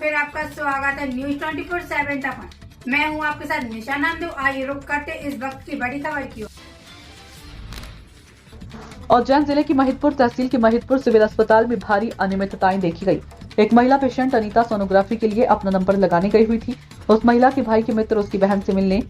फिर आपका स्वागत है न्यूज 24/7 तक। मैं हूं आपके साथ निशा नंदू। आइए रुक करते इस वक्त की बड़ी खबर की ओर। उज्जैन जिले की महिदपुर तहसील के महिदपुर सिविल अस्पताल में भारी अनियमितताएं देखी गई। एक महिला पेशेंट अनीता सोनोग्राफी के लिए अपना नंबर लगाने गई हुई थी। उस महिला के भाई के मित्र उसकी बहन से मिलने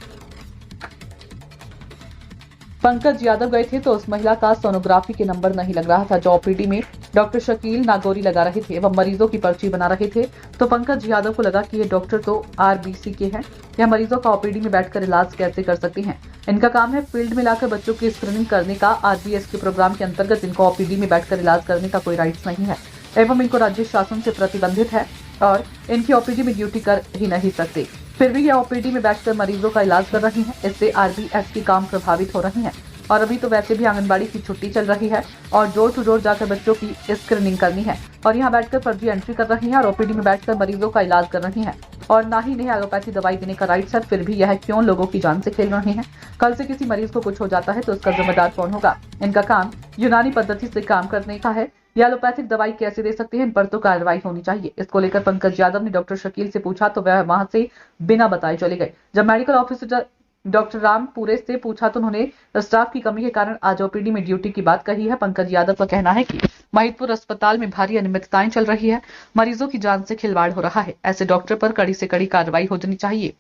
पंकज यादव गए थे तो उस महिला का सोनोग्राफी के नंबर नहीं लग रहा था। जो ओपीडी में डॉक्टर शकील नागौरी लगा रहे थे एवं मरीजों की पर्ची बना रहे थे तो पंकज यादव को लगा कि ये डॉक्टर तो आरबीसी के हैं, यह मरीजों का ओपीडी में बैठकर इलाज कैसे कर सकते हैं। इनका काम है फील्ड में लाकर बच्चों की स्क्रीनिंग करने का। आरबीएस के प्रोग्राम के अंतर्गत इनको ओपीडी में बैठकर इलाज करने का कोई राइट्स नहीं है एवं इनको राज्य शासन से प्रतिबंधित है और इनकी ओपीडी में ड्यूटी कर ही नहीं सकते। फिर भी ये ओपीडी में बैठकर मरीजों का इलाज कर रही हैं। इससे आरबीएस के काम प्रभावित हो रहे हैं और अभी तो वैसे भी आंगनबाड़ी की छुट्टी चल रही है और डोर टू डोर जाकर बच्चों की स्क्रीनिंग करनी है और यहाँ बैठकर फर्जी एंट्री कर रही हैं और ओपीडी में बैठकर मरीजों का इलाज कर रही हैं और ना ही इन्हें एलोपैथी दवाई देने का राइट्स है। फिर भी यह क्यों लोगों की जान से खेल रहे हैं। कल से किसी मरीज को कुछ हो जाता है तो उसका जिम्मेदार कौन होगा। इनका काम यूनानी पद्धति से काम करने का है। ये एलोपैथिक दवाई कैसे दे सकते हैं, इन पर तो कार्रवाई होनी चाहिए। इसको लेकर पंकज यादव ने डॉक्टर शकील से पूछा तो वह वहां से बिना बताए चले गए। जब मेडिकल ऑफिसर डॉक्टर रामपुरे से पूछा तो उन्होंने स्टाफ की कमी के कारण आज ओपीडी में ड्यूटी की बात कही है। पंकज यादव का कहना है कि महिदपुर अस्पताल में भारी अनियमितताएं चल रही है, मरीजों की जान से खिलवाड़ हो रहा है। ऐसे डॉक्टर पर कड़ी से कड़ी कार्रवाई हो जानी चाहिए।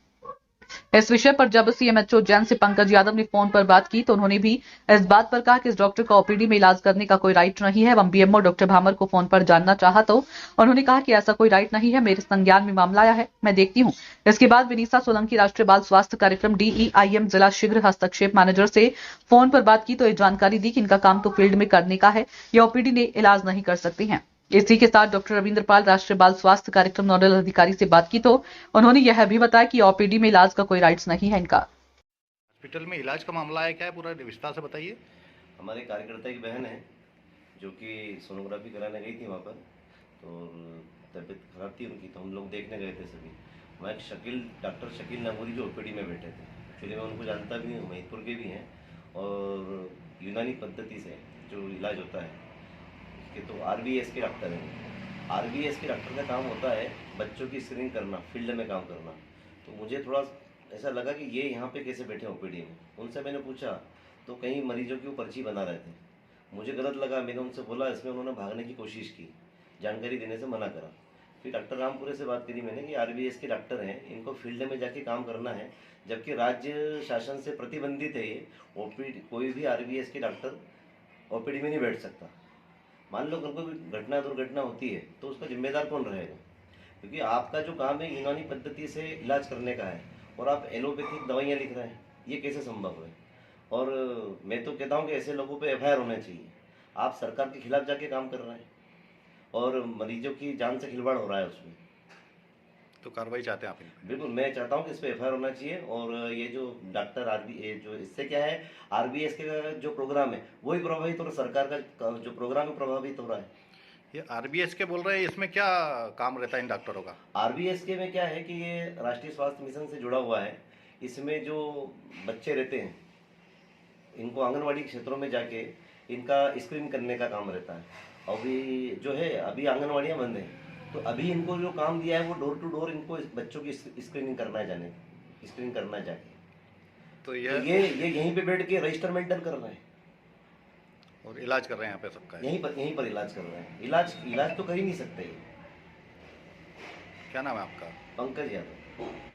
इस विषय पर जब सीएमएचओ उज्जैन से पंकज यादव ने फोन पर बात की तो उन्होंने भी इस बात पर कहा कि इस डॉक्टर का ओपीडी में इलाज करने का कोई राइट नहीं है एवं बीएमओ डॉक्टर भामर को फोन पर जानना चाहा तो उन्होंने कहा कि ऐसा कोई राइट नहीं है, मेरे संज्ञान में मामला आया है, मैं देखती हूं। इसके बाद विनीता सोलंकी राष्ट्रीय बाल स्वास्थ्य कार्यक्रम DEIM जिला शीघ्र हस्तक्षेप मैनेजर से फोन पर बात की तो ये जानकारी दी कि इनका काम तो फील्ड में करने का है, ये ओपीडी ने इलाज नहीं कर सकते हैं। इसी के साथ डॉक्टर रविंद्र पाल राष्ट्रीय बाल स्वास्थ्य कार्यक्रम नोडल अधिकारी से बात की तो उन्होंने यह भी बताया कि ओपीडी में इलाज का कोई राइट्स नहीं है इनका। हॉस्पिटल में इलाज का मामला है, क्या है पूरा विस्तार से बताइए। हमारे कार्यकर्ता की बहन है जो कि सोनोग्राफी कराने गई थी वहाँ पर, तो तबीयत खराब थी उनकी, तो हम लोग देखने गए थे सभी। वहाँ डॉक्टर शकील नागौरी जो ओपीडी में बैठे थे। एक्चुअली मैं उनको जानता भी हूँ, महिदपुर के भी हैं और यूनानी पद्धति से जो इलाज होता है कि तो आरबीएस के डॉक्टर हैं। आरबीएस के डॉक्टर का काम होता है बच्चों की स्क्रीनिंग करना, फील्ड में काम करना। तो मुझे थोड़ा ऐसा लगा कि ये यहाँ पे कैसे बैठे ओपीडी में। उनसे मैंने पूछा तो कई मरीजों की वो पर्ची बना रहे थे। मुझे गलत लगा, मैंने उनसे बोला, इसमें उन्होंने भागने की कोशिश की, जानकारी देने से मना करा। फिर डॉक्टर रामपुरे से बात करी मैंने कि आरबीएस के डॉक्टर हैं, इनको फील्ड में जाके काम करना है, जबकि राज्य शासन से प्रतिबंधित है ये ओपीडी। कोई भी आरबीएस के डॉक्टर ओपीडी में नहीं बैठ सकता। मान लो कोई घटना दुर्घटना होती है तो उसका जिम्मेदार कौन रहेगा, क्योंकि आपका जो काम है यूनानी पद्धति से इलाज करने का है और आप एलोपैथिक दवाइयाँ लिख रहे हैं, ये कैसे संभव है। और मैं तो कहता हूँ कि ऐसे लोगों पे एफआईआर होना चाहिए। आप सरकार के खिलाफ जाके काम कर रहे हैं और मरीजों की जान से खिलवाड़ हो रहा है उसमें, तो कार्रवाई चाहते हैं आप इन पे? बिल्कुल मैं चाहता हूँ कि इस पर एफआईआर होना चाहिए। और ये जो डॉक्टर जो इससे क्या है, आरबीएस के जो प्रोग्राम है वही प्रभावित हो रहा है, सरकार का जो प्रोग्राम है प्रभावित हो रहा है। ये आरबीएस के बोल रहे हैं, इसमें क्या काम रहता है इन डॉक्टरों का? आरबीएस के में क्या है कि ये राष्ट्रीय स्वास्थ्य मिशन से जुड़ा हुआ है। इसमें जो बच्चे रहते हैं इनको आंगनवाड़ी क्षेत्रों में जाके इनका स्क्रीन करने का काम रहता है। अभी जो है अभी आंगनवाड़ियाँ बंद हैं, तो अभी इनको जो काम दिया है वो डोर टू डोर इनको बच्चों की स्क्रीनिंग करना है, स्क्रीनिंग करना है जाके। तो ये यहीं पे बैठ के रजिस्टर मेंटेन कर रहे हैं और इलाज कर रहे हैं यहाँ पे सबका? यहीं पर इलाज कर रहे हैं। इलाज तो कर ही नहीं सकते। क्या नाम है आपका? पंकज यादव।